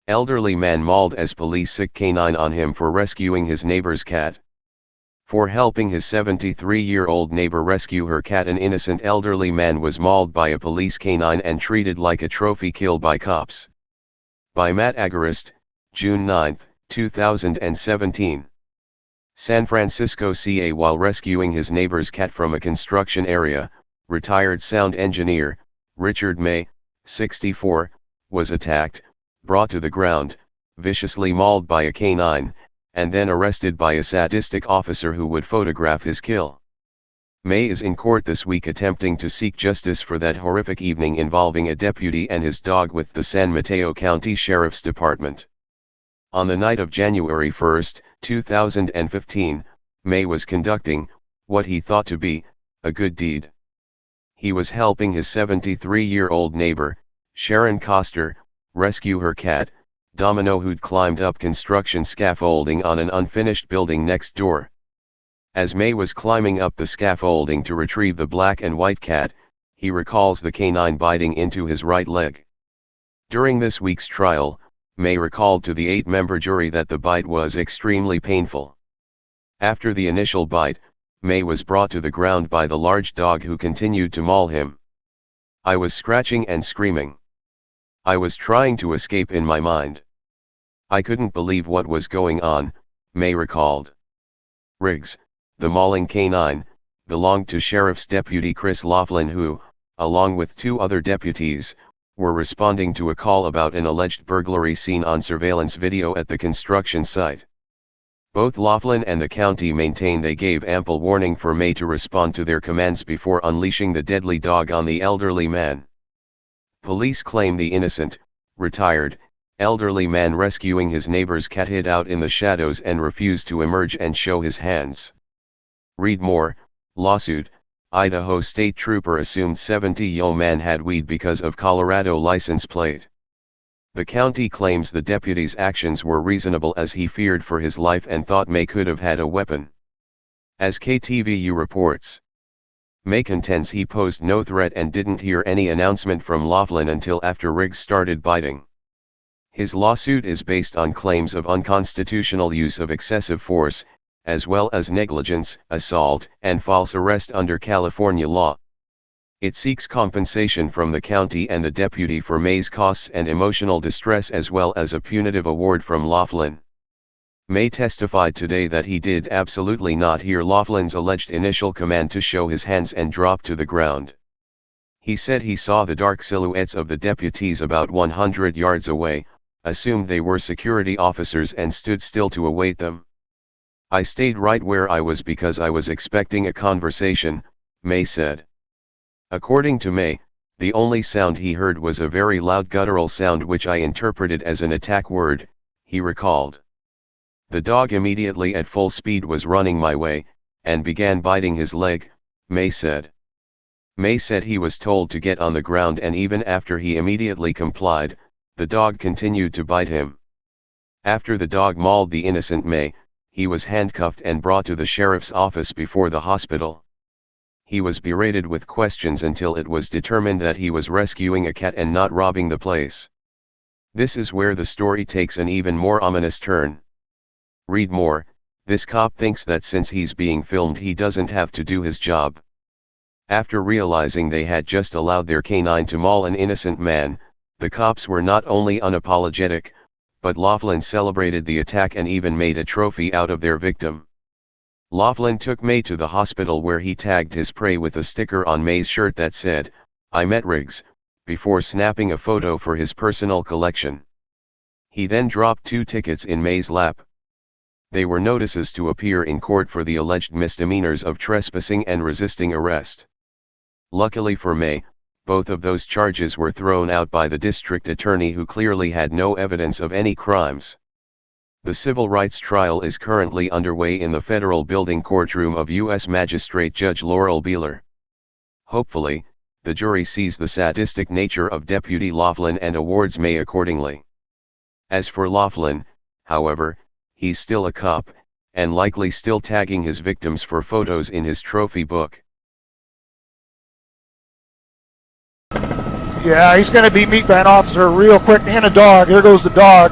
Elderly man mauled as police sick canine on him for rescuing his neighbor's cat. For helping his 73-year-old neighbor rescue her cat, an innocent elderly man was mauled by a police canine and treated like a trophy kill by cops. By Matt Agarist, June 9, 2017. San Francisco, CA. While rescuing his neighbor's cat from a construction area, retired sound engineer, Richard May, 64, was attacked, brought to the ground, viciously mauled by a canine, and then arrested by a sadistic officer who would photograph his kill. May is in court this week attempting to seek justice for that horrific evening involving a deputy and his dog with the San Mateo County Sheriff's Department. On the night of January 1, 2015, May was conducting what he thought to be a good deed. He was helping his 73-year-old neighbor, Sharon Coster, rescue her cat, Domino, who'd climbed up construction scaffolding on an unfinished building next door. As May was climbing up the scaffolding to retrieve the black and white cat, he recalls the canine biting into his right leg. During this week's trial, May recalled to the 8-member jury that the bite was extremely painful. After the initial bite, May was brought to the ground by the large dog who continued to maul him. "I was scratching and screaming. I was trying to escape in my mind. I couldn't believe what was going on," May recalled. Riggs, the mauling canine, belonged to Sheriff's Deputy Chris Laughlin, who, along with 2 other deputies, were responding to a call about an alleged burglary seen on surveillance video at the construction site. Both Laughlin and the county maintain they gave ample warning for May to respond to their commands before unleashing the deadly dog on the elderly man. Police claim the innocent, retired, elderly man rescuing his neighbor's cat hid out in the shadows and refused to emerge and show his hands. Read more. Lawsuit: Idaho State Trooper assumed 70-year-old man had weed because of Colorado license plate. The county claims the deputy's actions were reasonable as he feared for his life and thought May could have had a weapon. As KTVU reports, May contends he posed no threat and didn't hear any announcement from Laughlin until after Riggs started biting. His lawsuit is based on claims of unconstitutional use of excessive force, as well as negligence, assault, and false arrest under California law. It seeks compensation from the county and the deputy for May's costs and emotional distress, as well as a punitive award from Laughlin. May testified today that he did absolutely not hear Laughlin's alleged initial command to show his hands and drop to the ground. He said he saw the dark silhouettes of the deputies about 100 yards away, assumed they were security officers, and stood still to await them. "I stayed right where I was because I was expecting a conversation," May said. According to May, the only sound he heard was a very loud guttural sound which I interpreted as an attack word, he recalled. "The dog immediately at full speed was running my way, and began biting his leg," May said. May said he was told to get on the ground, and even after he immediately complied, the dog continued to bite him. After the dog mauled the innocent May, he was handcuffed and brought to the sheriff's office before the hospital. He was berated with questions until it was determined that he was rescuing a cat and not robbing the place. This is where the story takes an even more ominous turn. Read more. This cop thinks that since he's being filmed he doesn't have to do his job. After realizing they had just allowed their canine to maul an innocent man, the cops were not only unapologetic, but Laughlin celebrated the attack and even made a trophy out of their victim. Laughlin took May to the hospital where he tagged his prey with a sticker on May's shirt that said, "I met Riggs," before snapping a photo for his personal collection. He then dropped 2 tickets in May's lap. They were notices to appear in court for the alleged misdemeanors of trespassing and resisting arrest. Luckily for May, both of those charges were thrown out by the district attorney, who clearly had no evidence of any crimes. The civil rights trial is currently underway in the federal building courtroom of U.S. Magistrate Judge Laurel Beeler. Hopefully, the jury sees the sadistic nature of Deputy Laughlin and awards May accordingly. As for Laughlin, however, he's still a cop, and likely still tagging his victims for photos in his trophy book. Yeah, he's going to be meet by an officer real quick, and a dog. Here goes the dog.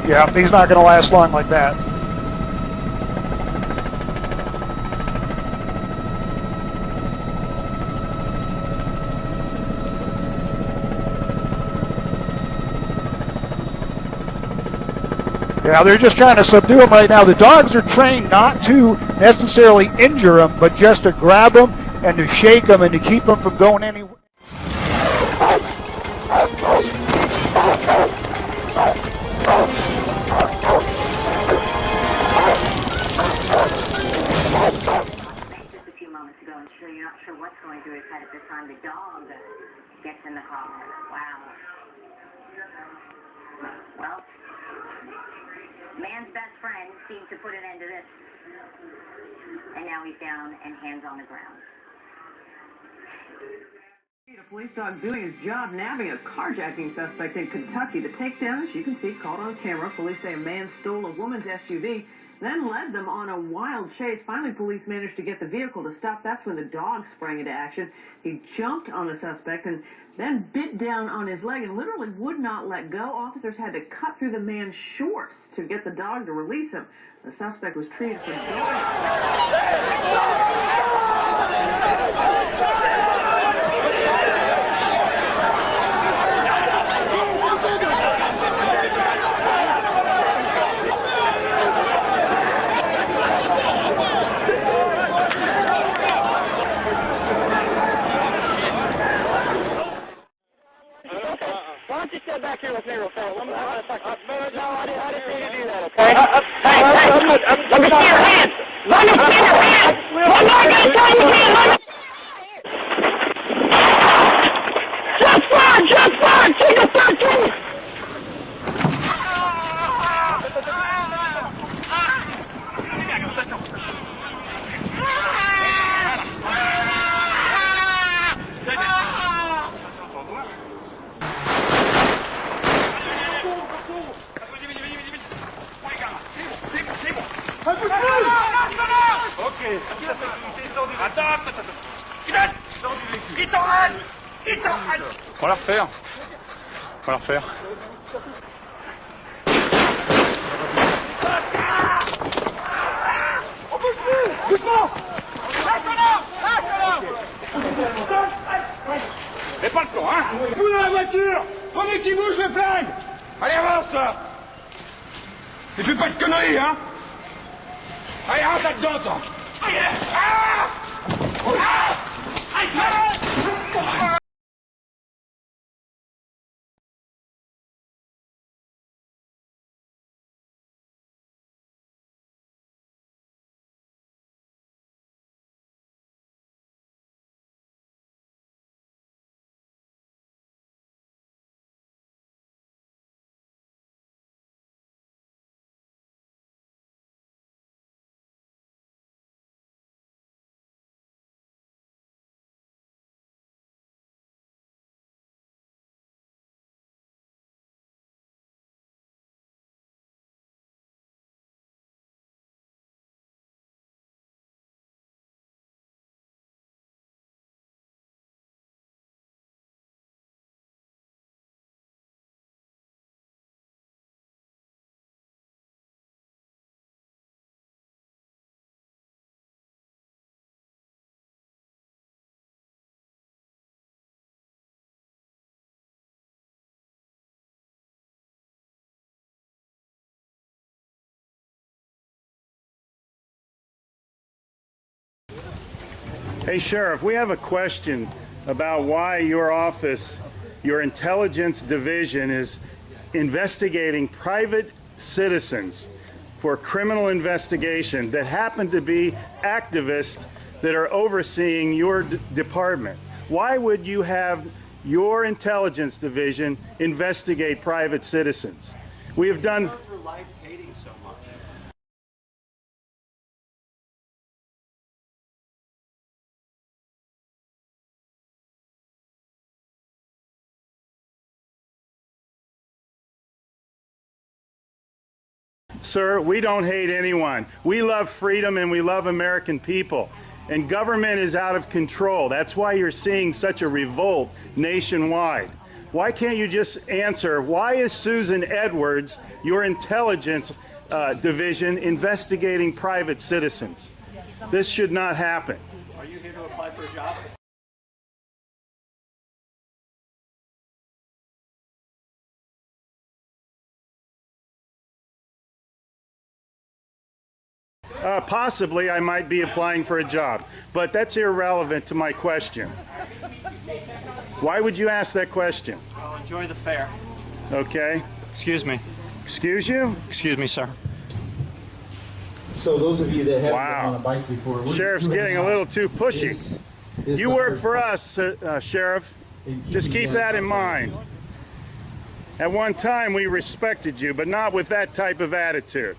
Yeah, he's not going to last long like that. Yeah, they're just trying to subdue him right now. The dogs are trained not to necessarily injure him, but just to grab him and to shake him and to keep him from going anywhere. Just a few moments ago, and sure, you're not sure what's going through his head at this time. The dog gets in the car. Wow. Well, man's best friend seemed to put an end to this. And now he's down and hands on the ground. A police dog doing his job, nabbing a carjacking suspect in Kentucky. The takedown, as you can see, caught on camera. Police say a man stole a woman's SUV, then led them on a wild chase. Finally, police managed to get the vehicle to stop. That's when the dog sprang into action. He jumped on the suspect and then bit down on his leg and literally would not let go. Officers had to cut through the man's shorts to get the dog to release him. The suspect was treated for Why don't you sit back here with me real fast? No, I didn't mean to do that, okay? Let me see your hands! Let me see your hands! One more time, let me see your hands! Just fire! Take a 13! On va la refaire. On va la refaire. On peut plus! Doucement! Lâche-le! Mais pas le temps, hein! Vous dans la voiture! Prenez qui bouge le flingue! Allez, avance, toi! Et fais pas de conneries, hein! Allez, rentre là-dedans, toi! Hey, Sheriff, we have a question about why your office, your intelligence division, is investigating private citizens for criminal investigation that happen to be activists that are overseeing your department. Why would you have your intelligence division investigate private citizens? We have done... for life hating so much. Sir, we don't hate anyone. We love freedom and we love American people. and government is out of control. That's why you're seeing such a revolt nationwide. Why can't you just answer, why is Susan Edwards, your intelligence division, investigating private citizens? This should not happen. Are you here to apply for a job? Possibly I might be applying for a job, but that's irrelevant to my question. Why would you ask that question? Well, enjoy the fair. Okay. Excuse me. Excuse you? Excuse me, sir. So those of you that haven't Wow. been on a bike before, we're Sheriff's getting a little too pushy. You work for us, Sheriff. Just keep that in mind. At one time we respected you, but not with that type of attitude.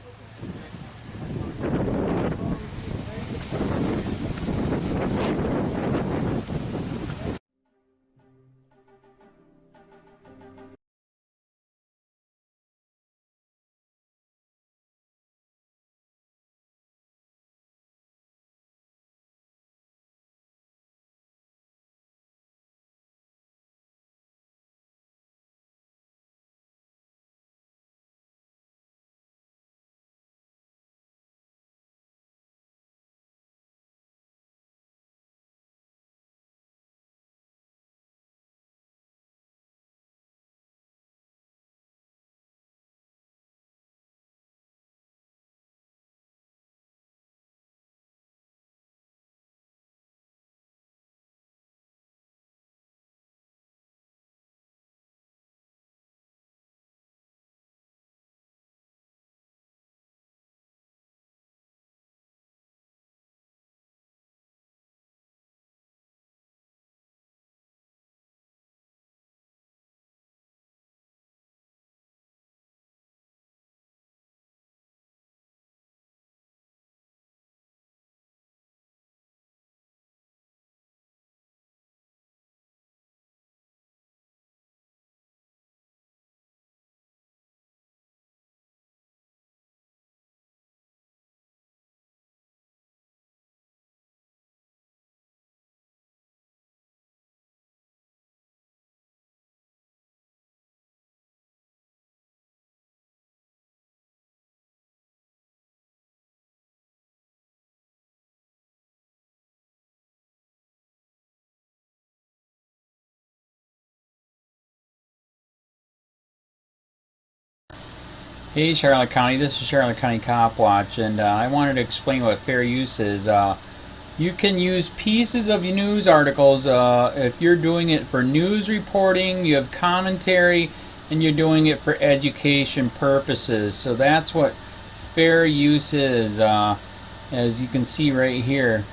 Hey Charlotte County, this is Charlotte County Cop Watch, and I wanted to explain what fair use is. You can use pieces of news articles if you're doing it for news reporting, you have commentary, and you're doing it for education purposes. So that's what fair use is, as you can see right here.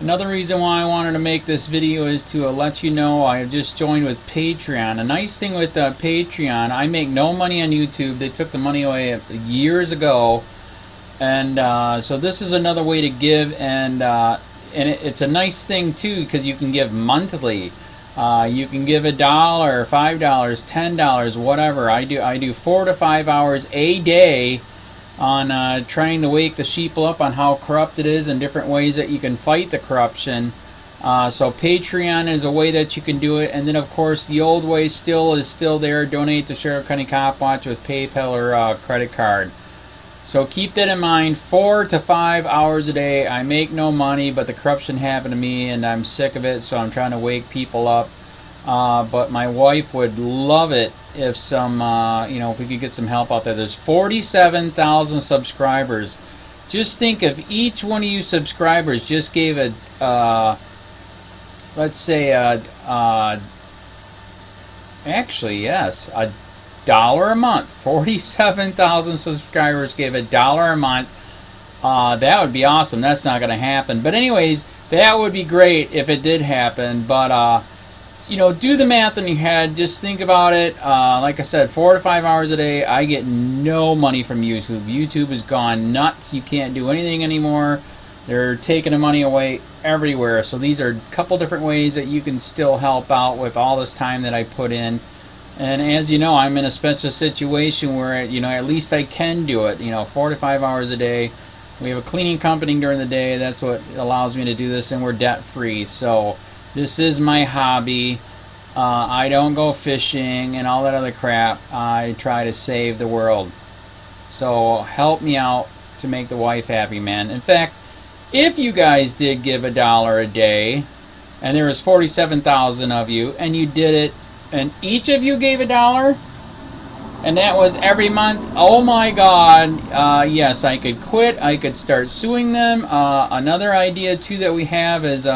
Another reason why I wanted to make this video is to let you know I have just joined with Patreon. A nice thing with Patreon, I make no money on YouTube. They took the money away years ago, and so this is another way to give, and it's a nice thing too because you can give monthly. You can give $1, $5, $10, whatever. I do 4 to 5 hours a day on trying to wake the sheeple up on how corrupt it is and different ways that you can fight the corruption. So Patreon is a way that you can do it, and then of course the old way is still there. Donate to Charlotte County Cop Watch with PayPal or credit card. So keep that in mind. 4 to 5 hours a day. I make no money, but the corruption happened to me and I'm sick of it, so I'm trying to wake people up. But my wife would love it if if we could get some help out there. There's 47,000 subscribers. Just think if each one of you subscribers just gave let's say actually yes, $1 a month. 47,000 subscribers gave $1 a month. That would be awesome. That's not going to happen. But anyways, that would be great if it did happen. But do the math in your head. Just think about it. Like I said, 4 to 5 hours a day. I get no money from YouTube. YouTube has gone nuts. You can't do anything anymore. They're taking the money away everywhere. So these are a couple different ways that you can still help out with all this time that I put in. And as you know, I'm in a special situation where at least I can do it. 4 to 5 hours a day. We have a cleaning company during the day. That's what allows me to do this, and we're debt free. So this is my hobby. I don't go fishing and all that other crap. I try to save the world. So help me out to make the wife happy, man. In fact, if you guys did give $1 a day, and there was 47,000 of you, and you did it, and each of you gave $1, and that was every month, oh my God, yes, I could quit. I could start suing them. Another idea too that we have is,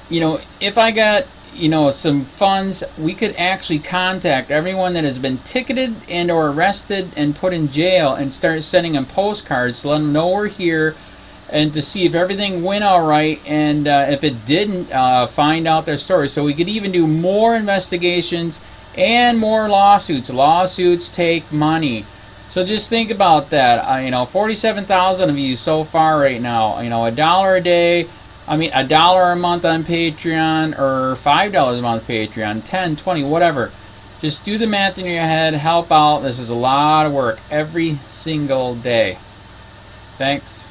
you know, if I got, you know, some funds, we could actually contact everyone that has been ticketed and or arrested and put in jail and start sending them postcards to let them know we're here, and to see if everything went all right, and if it didn't, find out their story. So we could even do more investigations and more lawsuits. Lawsuits take money. So just think about that. You know, 47,000 of you so far right now. You know, $1 a day. I mean, $1 a month on Patreon, or $5 a month Patreon, 10, 20, whatever. Just do the math in your head. Help out. This is a lot of work every single day. Thanks.